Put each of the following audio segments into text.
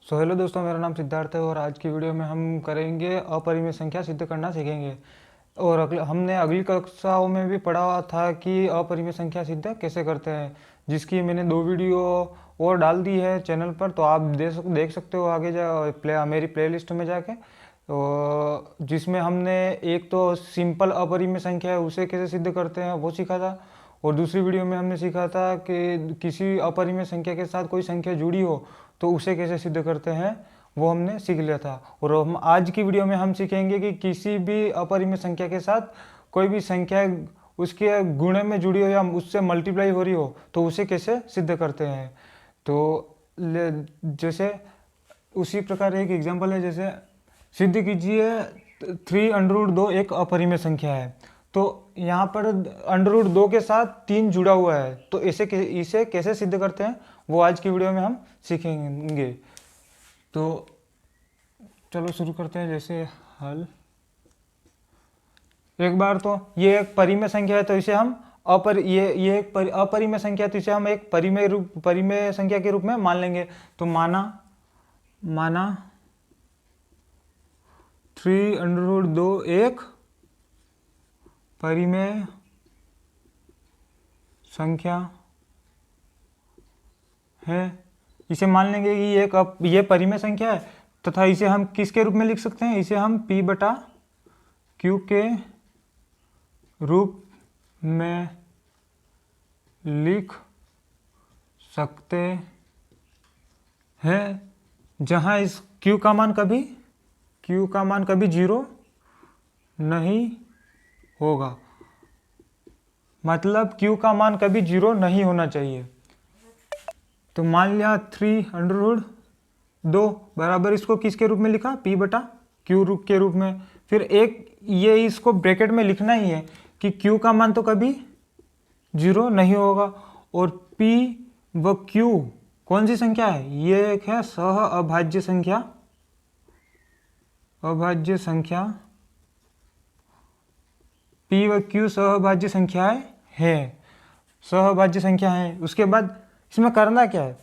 Hello दोस्तों, मेरा नाम सिद्धार्थ है और आज की वीडियो में हम करेंगे अपरिमेय संख्या सिद्ध करना सीखेंगे। और हमने अगली कक्षाओं में भी पढ़ा था कि अपरिमेय संख्या सिद्ध कैसे करते हैं, जिसकी मैंने 2 वीडियो और डाल दी है चैनल पर। तो आप देख सकते हो आगे मेरी प्लेलिस्ट में जाके। तो जिसमें हमने एक तो सिंपल अपरिमेय संख्या है उसे कैसे सिद्ध करते हैं वो सीखा था, और दूसरी वीडियो में हमने सीखा था कि किसी अपरिमेय संख्या के साथ कोई संख्या जुड़ी हो तो उसे कैसे सिद्ध करते हैं, वो हमने सीख लिया था। और हम आज की वीडियो में हम सीखेंगे कि किसी भी अपरिमेय संख्या के साथ कोई भी संख्या उसके गुणे में जुड़ी हो या उससे मल्टीप्लाई हो रही हो तो उसे कैसे सिद्ध करते हैं। तो जैसे उसी प्रकार एक एग्जांपल है, जैसे सिद्ध कीजिए 3√2 एक अपरिमेय संख्या है। तो यहाँ पर √2 के साथ 3 जुड़ा हुआ है, तो इसे कैसे सिद्ध करते हैं वो आज की वीडियो में हम सीखेंगे। तो चलो शुरू करते हैं। जैसे हल, एक बार तो ये एक परिमेय संख्या है तो इसे हम ये एक अपरिमेय संख्या है तो इसे हम एक परिमेय संख्या के रूप में मान लेंगे। तो माना 3√2 एक परिमेय संख्या है। इसे मान लेंगे कि ये परिमेय संख्या है तथा इसे हम किसके रूप में लिख सकते हैं, इसे हम P/Q के रूप में लिख सकते हैं, जहां इस Q का मान कभी 0 नहीं होगा। मतलब Q का मान कभी 0 नहीं होना चाहिए। तो मान लिया 3√2 बराबर इसको किसके रूप में लिखा, P/Q के रूप में। फिर एक ये इसको ब्रैकेट में लिखना ही है कि Q का मान तो कभी 0 नहीं होगा। और P व Q कौन सी संख्या है, ये एक है सह अभाज्य संख्या। P व Q सहअभाज्य संख्याएं है, सहअभाज्य संख्या है। उसके बाद इसमें करना क्या है,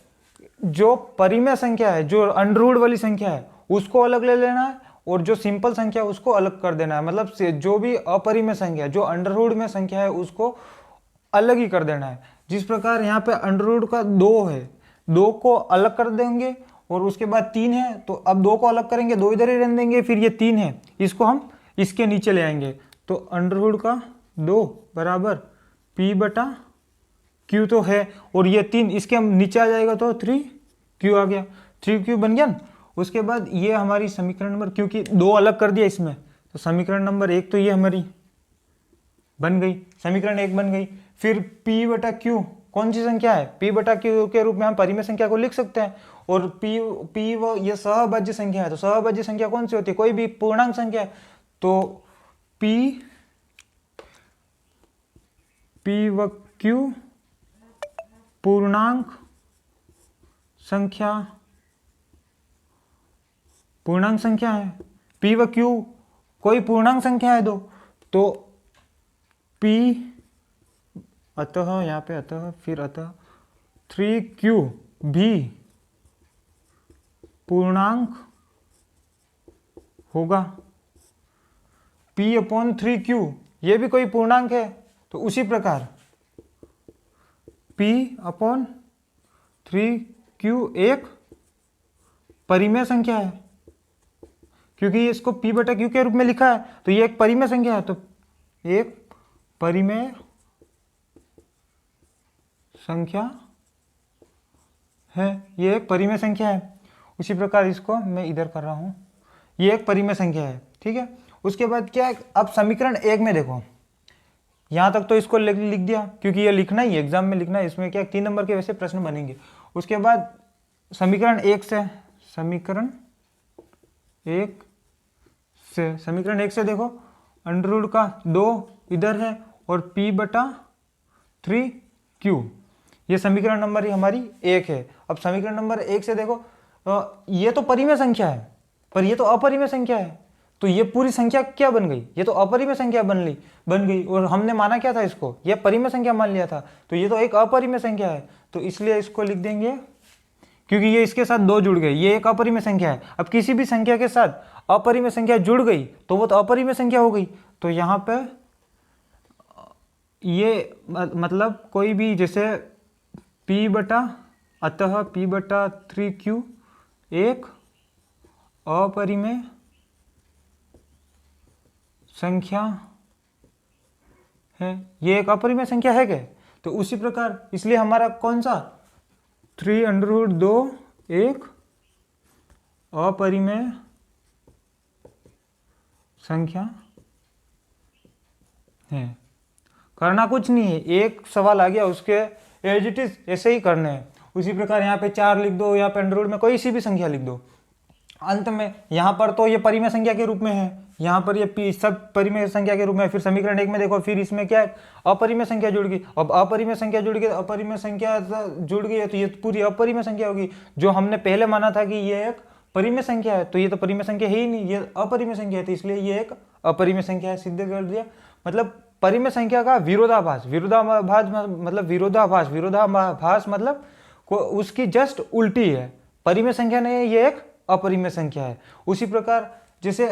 जो परिमेय संख्या है, जो अंडर वाली संख्या है उसको अलग ले लेना है और जो सिंपल संख्या है उसको अलग कर देना है। मतलब जो भी अपरिमेय संख्या है, जो अंडर में संख्या है उसको अलग ही कर देना है। जिस प्रकार यहाँ पे अंडर का 2 है, 2 को अलग कर देंगे और उसके बाद 3 है तो अब 2 को अलग करेंगे, 2 इधर ही रहने देंगे। फिर ये 3 है, इसको हम इसके नीचे ले आएंगे। तो अंडर का 2 बराबर P/Q तो है, और ये 3 इसके हम नीचे आ जाएगा तो 3Q आ गया, 3Q बन गया ना। उसके बाद ये हमारी समीकरण नंबर, क्योंकि 2 अलग कर दिया इसमें, तो समीकरण नंबर 1 तो ये हमारी बन गई, समीकरण 1 बन गई। फिर P/Q कौन सी संख्या है, P/Q के रूप में हम परिमेय संख्या को लिख सकते हैं। और P वो ये सहअभाज्य संख्या है, तो सहअभाज्य संख्या कौन सी होती है, कोई भी पूर्णांक संख्या है। तो P व Q पूर्णांक संख्या है। P व Q कोई पूर्णांक संख्या है दो, तो P अतः यहाँ पे फिर 3Q भी पूर्णांक होगा। P/3Q ये भी कोई पूर्णांक है, तो उसी प्रकार P/3Q एक परिमेय संख्या है, क्योंकि इसको P/Q के रूप में लिखा है तो ये एक परिमेय संख्या है। तो एक परिमेय संख्या है, ये एक परिमेय संख्या है। उसी प्रकार इसको मैं इधर कर रहा हूं, ये एक परिमेय संख्या है, ठीक है। उसके बाद क्या है, अब समीकरण 1 में देखो, यहां तक तो इसको लिख दिया क्योंकि ये लिखना ही एग्जाम में लिखना है, इसमें क्या 3 नंबर के वैसे प्रश्न बनेंगे। उसके बाद समीकरण 1 से देखो, अंडर का 2 इधर है और P/3Q ये समीकरण नंबर हमारी 1 है। अब समीकरण नंबर 1 से देखो, ये तो परिमेय संख्या है पर ये तो अपरिमेय संख्या है, तो ये पूरी संख्या क्या बन गई, ये तो अपरिमेय संख्या बन गई। और हमने माना क्या था, इसको ये परिमेय संख्या मान लिया था, तो ये तो एक अपरिमेय संख्या है। तो इसलिए इसको लिख देंगे क्योंकि ये इसके साथ 2 जुड़ गए, ये एक अपरिमेय संख्या है। अब किसी भी संख्या के साथ अपरिमेय संख्या जुड़ गई तो वो तो अपरिमेय संख्या हो गई। तो यहाँ पे ये मतलब कोई भी जैसे p बटा, अतः p बटा 3q एक अपरिमेय संख्या है। ये एक अपरिमेय संख्या है क्या? तो उसी प्रकार इसलिए हमारा कौन सा 3√2 एक अपरिमेय संख्या है। करना कुछ नहीं है, एक सवाल आ गया उसके एज इट इज ऐसे ही करने हैं। उसी प्रकार यहाँ पे 4 लिख दो या पे √ में कोई सी भी संख्या लिख दो। अंत में यहाँ पर तो ये परिमेय संख्या के रूप में है, यहाँ पर ये p सब परिमेय संख्या के रूप में। फिर समीकरण 1 में देखो, फिर इसमें क्या है, अपरिमेय संख्या जुड़ गई। अब अपरिमेय संख्या जुड़ गई, अपरिमेय संख्या जुड़ गई है तो ये पूरी अपरिमेय संख्या होगी। जो हमने पहले माना था कि ये एक परिमेय संख्या है, तो ये तो परिमेय संख्या है ही नहीं, ये अपरिमेय संख्या है, तो इसलिए ये एक अपरिमेय संख्या है, सिद्ध कर दिया। मतलब परिमेय संख्या का विरोधाभास, विरोधाभास मतलब विरोधाभास, विरोधाभास मतलब उसकी जस्ट उल्टी है। परिमेय संख्या नहीं है, ये एक अपरिमेय संख्या है। उसी प्रकार जैसे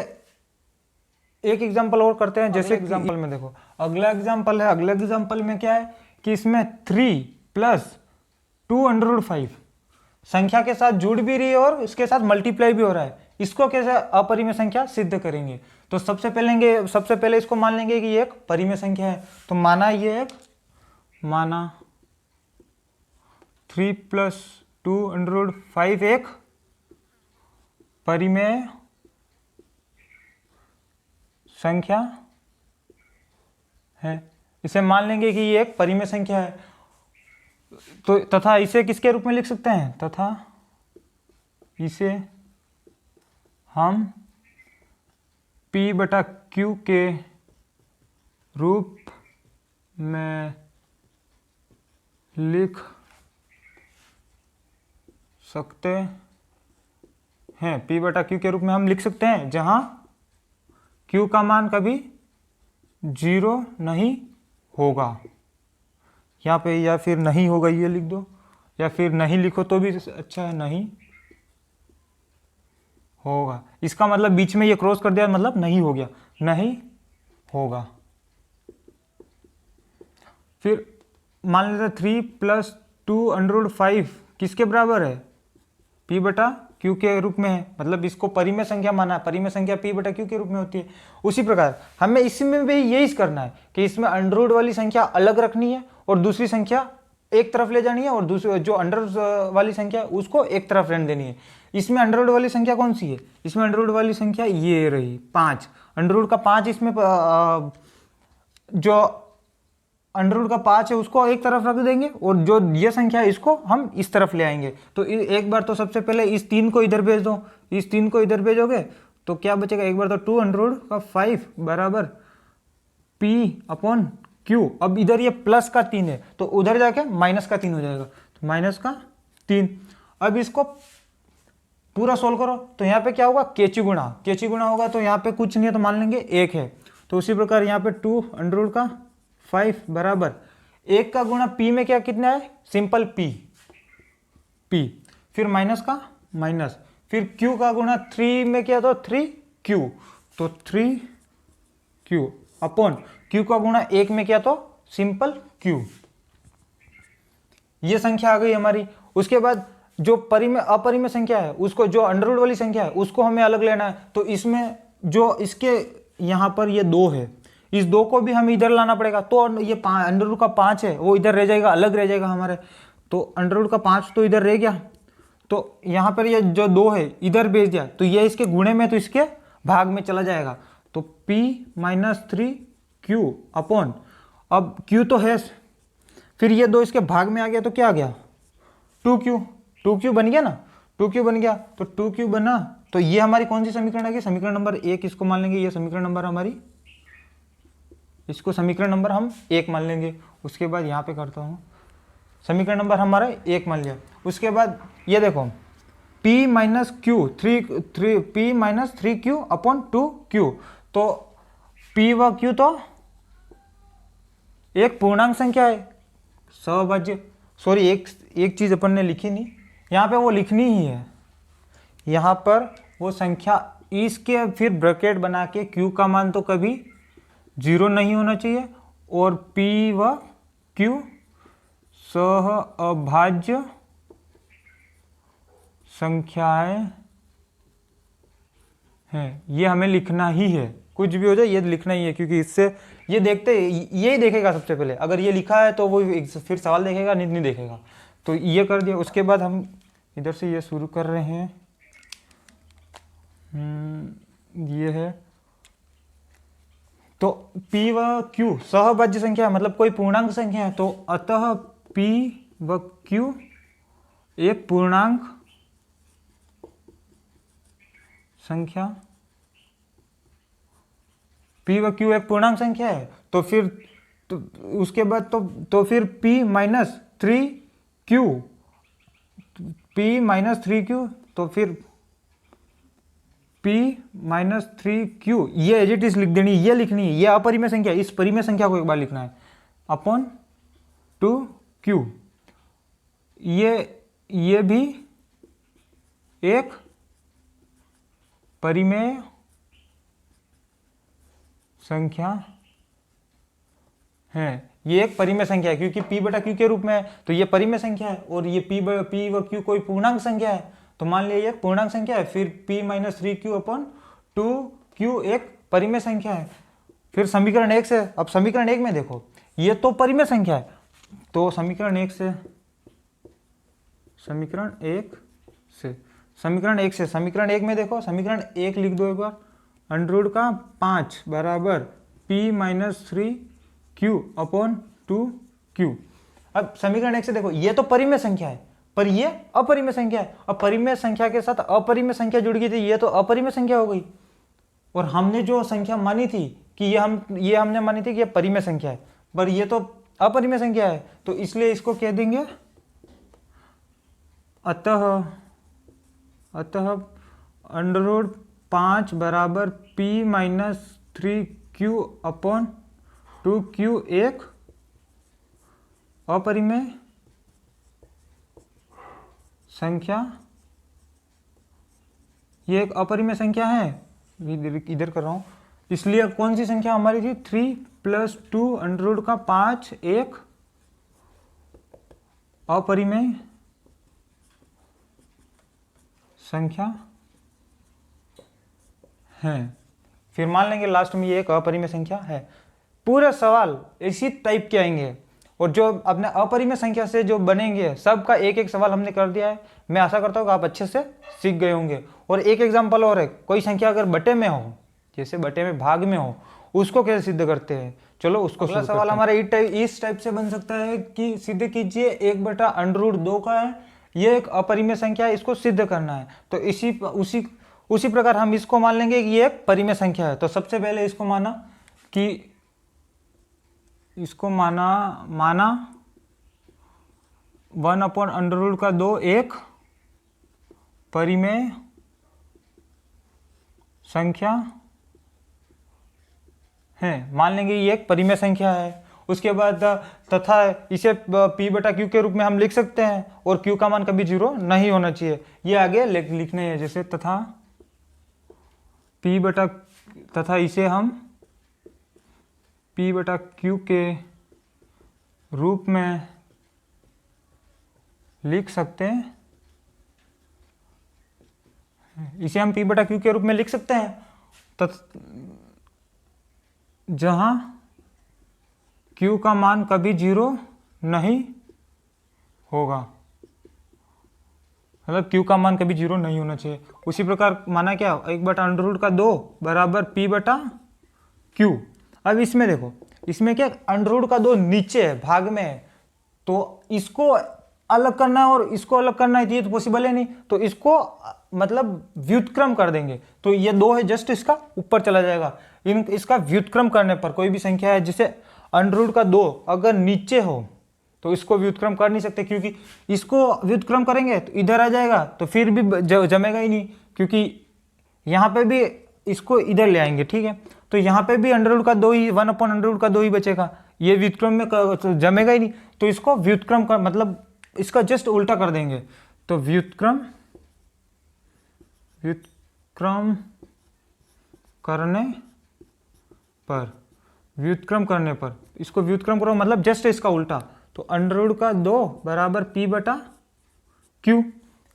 एक एग्जांपल और करते हैं। जैसे एग्जांपल में देखो, अगला एग्जांपल है, अगले एग्जांपल में क्या है कि इसमें 3 + 2√5 संख्या के साथ जुड़ भी रही है और इसके साथ मल्टीप्लाई भी हो रहा है। इसको कैसे अपरिमेय संख्या सिद्ध करेंगे? तो सबसे पहले इसको मान लेंगे कि ये एक परिमेय संख्या है। तो माना 3 + 2√5 एक परिमेय संख्या है। इसे मान लेंगे कि ये एक परिमेय संख्या है। तो तथा इसे किसके रूप में लिख सकते हैं? तथा इसे हम p/q के रूप में लिख सकते हैं। p/q के रूप में हम लिख सकते हैं, जहां q का मान कभी 0 नहीं होगा। यहाँ पे या फिर नहीं होगा ये लिख दो, या फिर नहीं लिखो तो भी अच्छा है, नहीं होगा। इसका मतलब बीच में ये क्रॉस कर दिया, मतलब नहीं हो गया, नहीं होगा। फिर मान लेते 3 + 2√5 किसके बराबर है? p/q के रूप में है, मतलब इसको परिमेय संख्या माना है। परिमेय संख्या p/q के रूप में होती है। उसी प्रकार हमें इसमें भी यही करना है कि इसमें अंडर वाली संख्या अलग रखनी है और दूसरी संख्या एक तरफ ले जानी है, और दूसरी जो अंडर वाली संख्या है उसको एक तरफ रहने देनी है। इसमें अंडर वाली संख्या कौन सी है? इसमें अंडर वाली संख्या ये रही 5। अंडर का 5 इसमें जो अंडर का 5 है उसको एक तरफ रख देंगे, और जो ये संख्या है इसको हम इस तरफ ले आएंगे। तो एक बार तो सबसे पहले इस 3 को इधर भेज दो, इस 3 को इधर भेजोगे तो क्या बचेगा? एक बार तो 2√5 बराबर p/q। अब इधर ये प्लस का 3 है तो उधर जाके माइनस का 3 हो जाएगा, तो -3। अब इसको पूरा सोल्व करो तो यहाँ पे क्या होगा? केची गुणा होगा, तो यहाँ पे कुछ नहीं है तो मान लेंगे 1 है। तो उसी प्रकार यहाँ पे 2√5 बराबर 1 का गुणा p में क्या कितना है? Simple p। फिर माइनस का माइनस, फिर q का गुणा 3 में क्या? तो 3q, तो 3q अपॉन q का गुणा 1 में क्या? तो सिंपल q। ये संख्या आ गई हमारी। उसके बाद जो अपरिमेय संख्या है उसको, जो अंडरवुड वाली संख्या है उसको हमें अलग लेना है। तो इसमें जो इसके यहाँ पर ये 2 है, इस 2 को भी हमें इधर लाना पड़ेगा। तो ये अंडरवुड का 5 है वो इधर रह जाएगा, अलग रह जाएगा हमारे। तो अंडरवुड का 5 तो इधर रह गया, तो यहाँ पर ये जो 2 है इधर भेज दिया, तो ये इसके गुणे में तो इसके भाग में चला जाएगा। तो p - 3q अपॉन, अब q तो है, फिर ये 2 इसके भाग में आ गया तो क्या आ गया? 2q बन गया ना, 2q बन गया। तो 2q बना, तो ये हमारी कौन सी समीकरण आ गई? समीकरण नंबर 1 इसको मान लेंगे। ये समीकरण नंबर हमारी, इसको समीकरण नंबर हम 1 मान लेंगे। उसके बाद यहाँ पे करता हूँ, समीकरण नंबर हमारा 1 मान लिया। उसके बाद ये देखो p - q 3q upon 2q, तो p व q तो एक पूर्णांक संख्या है, सभाज्य। सॉरी, एक चीज अपन ने लिखी नहीं, यहाँ पे वो लिखनी ही है, यहाँ पर वो संख्या इसके फिर ब्रैकेट बना के q का मान तो कभी 0 नहीं होना चाहिए, और p व q सह अभाज्य संख्याएं हैं, ये हमें लिखना ही है। कुछ भी हो जाए ये लिखना ही है, क्योंकि इससे ये देखते ये देखेगा सबसे पहले, अगर ये लिखा है तो वो फिर सवाल देखेगा, नहीं देखेगा। तो ये कर दिया। उसके बाद हम इधर से ये शुरू कर रहे हैं, ये है तो p व q सहभाज्य संख्या है, मतलब कोई पूर्णांक संख्या है, तो अतः p व q एक पूर्णांक संख्या, p व q एक पूर्णांक संख्या है। तो फिर उसके बाद तो फिर p minus 3q, p minus 3q, तो फिर p माइनस 3q, ये एज इट इज लिख देनी, ये लिखनी है, ये अपरिमेय संख्या, इस परिमेय संख्या को एक बार लिखना है, अपॉन 2q। ये भी एक परिमेय संख्या है, ये एक परिमेय संख्या है, क्योंकि p बटा q के रूप में है, तो ये परिमेय संख्या है। और ये p व q कोई पूर्णांक संख्या है, तो मान लिया ये पूर्णांक संख्या है, फिर p minus 3q upon 2q एक परिमेय संख्या है। फिर समीकरण 1 से, अब समीकरण 1 में देखो, ये तो परिमेय संख्या है, तो समीकरण 1 से समीकरण 1 में देखो, समीकरण 1 लिख दो एक बार, अंडर का 5 बराबर p minus 3q upon 2q। अब समीकरण 1 से देखो, ये तो परिमेय संख्या है, पर ये अपरिमेय संख्या है। अब परिमेय संख्या के साथ अपरिमेय संख्या जुड़ गई थी, ये तो अपरिमेय संख्या हो गई। और हमने जो संख्या मानी थी कि ये हमने मानी थी कि ये परिमेय संख्या है, पर ये तो अपरिमेय संख्या है, तो इसलिए इसको कह देंगे अतः अंडर 5 बराबर p minus 3q upon 2q एक अपरिमेय संख्या, ये एक अपरिमेय संख्या है, इधर कर रहा हूं। इसलिए कौन सी संख्या हमारी थी, 3 प्लस 2 अंडर का 5 एक अपरिमेय संख्या है। फिर मान लेंगे लास्ट में ये एक अपरिमेय संख्या है। पूरे सवाल इसी टाइप के आएंगे, और जो अपने अपरिमेय संख्या से जो बनेंगे सबका एक एक सवाल हमने कर दिया है। मैं आशा करता हूँ कि आप अच्छे से सीख गए होंगे। और एक एग्जांपल और है, कोई संख्या अगर बटे में हो, जैसे बटे में भाग में हो, उसको कैसे सिद्ध करते हैं, चलो उसको। अगला सवाल हमारा इस टाइप से बन सकता है कि सिद्ध कीजिए 1/√2 का है, ये एक अपरिमेय संख्या है, इसको सिद्ध करना है। तो उसी प्रकार हम इसको मान लेंगे कि ये एक परिमेय संख्या है। तो सबसे पहले इसको माना कि इसको माना 1/√2 एक परिमेय संख्या है, मान लेंगे ये एक परिमेय संख्या है। उसके बाद तथा इसे p बटा q के रूप में हम लिख सकते हैं, और q का मान कभी 0 नहीं होना चाहिए, ये आगे लिखने हैं। जैसे तथा इसे हम p बटा q के रूप में लिख सकते हैं, इसे हम p बटा q के रूप में लिख सकते हैं, जहां q का मान कभी 0 नहीं होगा, मतलब q का मान कभी 0 नहीं होना चाहिए। उसी प्रकार माना क्या, 1/√2 बराबर p बटा q। अब इसमें देखो, इसमें क्या √2 नीचे है, भाग में है, तो इसको अलग करना है और इसको अलग करना है, ये तो पॉसिबल है नहीं, तो इसको मतलब व्युत्क्रम कर देंगे। तो ये 2 है, जस्ट इसका ऊपर चला जाएगा। इसका व्युत्क्रम करने पर कोई भी संख्या है जिसे √2 अगर नीचे हो तो इसको व्युत्क्रम कर नहीं सकते, क्योंकि इसको व्युत्क्रम करेंगे तो इधर आ जाएगा, तो फिर भी जमेगा ही नहीं, क्योंकि यहाँ पे भी इसको इधर ले आएंगे, ठीक है। तो यहाँ पे भी √2 ही 1/√2 ही बचेगा, ये व्युत्क्रम में तो जमेगा ही नहीं, तो इसको व्युत्क्रम कर मतलब इसका जस्ट उल्टा कर देंगे। तो व्युत्क्रम करने पर इसको व्युत्क्रम करो, मतलब जस्ट इसका उल्टा। तो अंडर रूट का 2 बराबर p बटा q,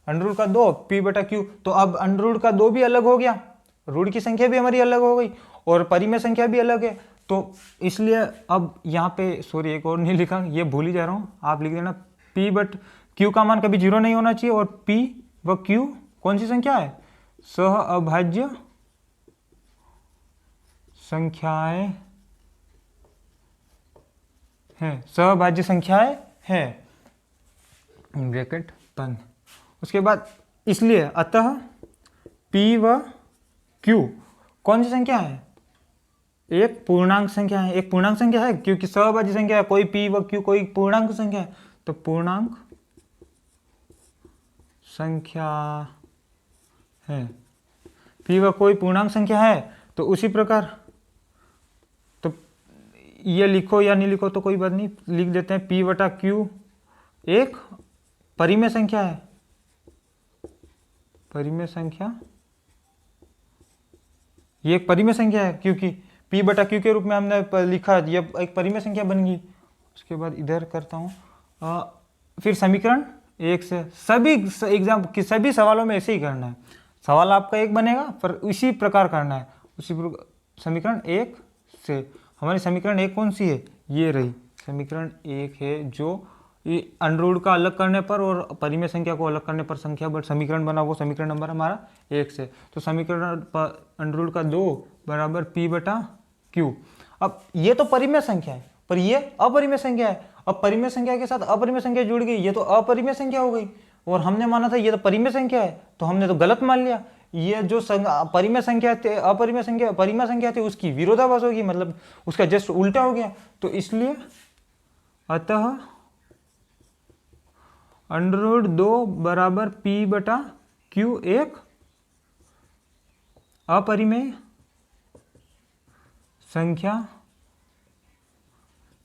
अंडर रूट का 2 p बटा q। तो अब अंडर रूट का 2 भी अलग हो गया, रूट की संख्या भी हमारी अलग हो गई और परिमेय संख्या भी अलग है। तो इसलिए अब यहाँ पे सॉरी एक और नहीं लिखा, ये भूल ही जा रहा हूँ, आप लिख देना p बट q का मान कभी 0 नहीं होना चाहिए। और p व q कौन सी संख्या है? सह अभाज्य संख्याएं हैं, सहभाज्य संख्याएं हैं, ब्रैकेट बंद। उसके बाद इसलिए अतः p व q कौन सी संख्या है? एक पूर्णांक संख्या है, एक पूर्णांक संख्या है क्योंकि सहभाज्य संख्या है, कोई p व q कोई पूर्णांक संख्या है, तो पूर्णांक संख्या है, p व कोई पूर्णांक संख्या है। तो उसी प्रकार तो ये लिखो या नहीं लिखो तो कोई बात नहीं, लिख देते हैं p बटा q एक परिमेय संख्या है, परिमेय संख्या, ये एक परिमेय संख्या है क्योंकि p बटा q के रूप में हमने लिखा, ये एक परिमेय संख्या बन गई। उसके बाद इधर करता हूँ, फिर समीकरण 1 से सभी एग्जाम की सभी सवालों में ऐसे ही करना है, सवाल आपका एक बनेगा पर इसी प्रकार करना है, उसी समीकरण 1 से। हमारी समीकरण 1 कौन सी है? ये रही समीकरण 1 है, जो अंडर रूट का अलग करने पर और परिमेय संख्या को अलग करने पर संख्या बट समीकरण बना, वो समीकरण नंबर हमारा 1 से। तो समीकरण अंडर रूट का 2 बराबर p बटा q। अब ये तो परिमेय संख्या है पर ये अपरिमेय संख्या है, अब परिमेय संख्या के साथ अपरिमेय संख्या जुड़ गई, ये तो अपरिमेय संख्या हो गई और हमने माना था ये तो परिमेय संख्या है, तो हमने तो गलत मान लिया। ये जो परिमेय संख्या थे, अपरिमेय संख्या परिमेय संख्या थी, उसकी विरोधाभास होगी, मतलब उसका जस्ट उल्टा हो गया। तो इसलिए अतः अंडर रूट 2 बराबर p बटा q एक अपरिमेय संख्या,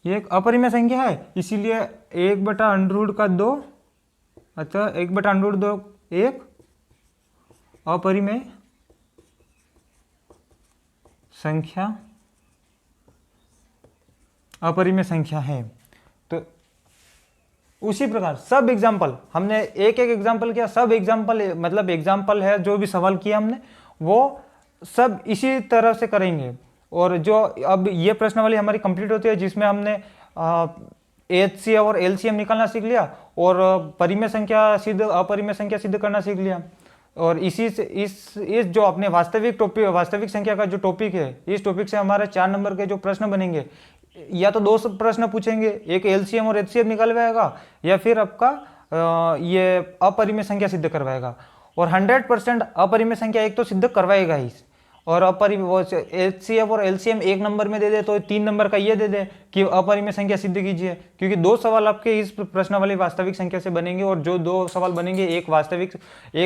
ये एक अपरिमेय संख्या है, इसीलिए 1 बटा अंडर रूट का 2, अतः 1 बटा अंडर रूट 2 एक अपरिमेय संख्या, अपरिमेय संख्या है। तो उसी प्रकार सब एग्जाम्पल हमने एक एक एग्जाम्पल किया, सब एग्जाम्पल मतलब एग्जाम्पल है जो भी सवाल किया हमने वो सब इसी तरह से करेंगे। और जो अब ये प्रश्नावली हमारी कंप्लीट होती है जिसमें हमने HCF और LCM निकालना सीख लिया और परिमेय संख्या सिद्ध अपरिमेय संख्या सिद्ध करना सीख लिया। और इसी से इस जो अपने वास्तविक संख्या का जो टॉपिक है, इस टॉपिक से हमारे 4 नंबर के जो प्रश्न बनेंगे, या तो 2 प्रश्न पूछेंगे, एक LCM और HCF निकलवाएगा या फिर आपका ये अपरिमेय संख्या सिद्ध करवाएगा। और 100% अपरिमेय संख्या एक तो सिद्ध करवाएगा ही, और HCF और LCM 1 नंबर में दे दे तो 3 नंबर का ये दे दे कि अपरिमेय संख्या सिद्ध कीजिए, क्योंकि 2 सवाल आपके इस प्रश्नावली वास्तविक संख्या से बनेंगे और जो 2 सवाल बनेंगे, एक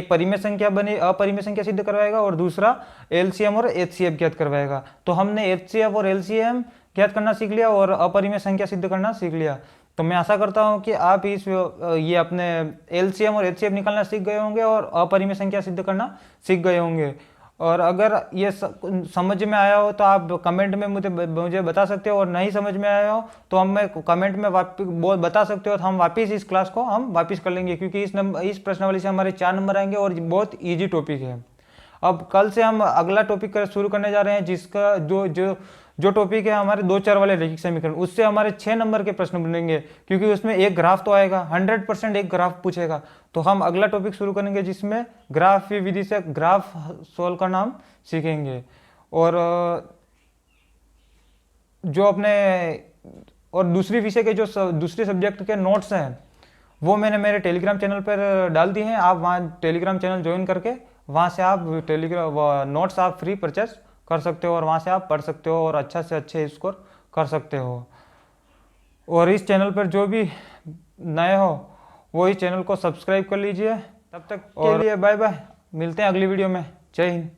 परिमेय संख्या अपरिमेय संख्या सिद्ध करवाएगा और दूसरा LCM और HCF ज्ञात करवाएगा। तो हमने HCF और LCM ज्ञात करना सीख लिया और अपरिमेय संख्या सिद्ध करना सीख लिया। तो मैं आशा करता हूं कि आप ये अपने LCM और HCF निकालना सीख गए होंगे और अपरिमेय संख्या सिद्ध करना सीख गए होंगे। और अगर ये समझ में आया हो तो आप कमेंट में मुझे बता सकते हो, और नहीं समझ में आया हो तो हमें कमेंट में बता सकते हो, तो हम वापस इस क्लास को हम वापस कर लेंगे, क्योंकि इस प्रश्नावली से हमारे 4 नंबर आएंगे और बहुत ईजी टॉपिक है। अब कल से हम अगला टॉपिक शुरू करने जा रहे हैं, जिसका जो टॉपिक है हमारे 2 चर वाले रैखिक समीकरण, उससे हमारे 6 नंबर के प्रश्न बनेंगे, क्योंकि उसमें एक ग्राफ तो आएगा, 100% एक ग्राफ पूछेगा। तो हम अगला टॉपिक शुरू करेंगे जिसमें ग्राफ विधि से ग्राफ सोल्व करना हम सीखेंगे। और जो अपने और दूसरी विषय के जो दूसरे सब्जेक्ट के नोट्स हैं वो मैंने मेरे टेलीग्राम चैनल पर डाल दी हैं। आप वहाँ टेलीग्राम चैनल ज्वाइन करके वहाँ से आप नोट्स आप फ्री परचेस कर सकते हो और वहाँ से आप पढ़ सकते हो और अच्छा से अच्छे स्कोर कर सकते हो। और इस चैनल पर जो भी नए हो वो इस चैनल को सब्सक्राइब कर लीजिए। तब तक के लिए बाय बाय, मिलते हैं अगली वीडियो में। जय हिंद।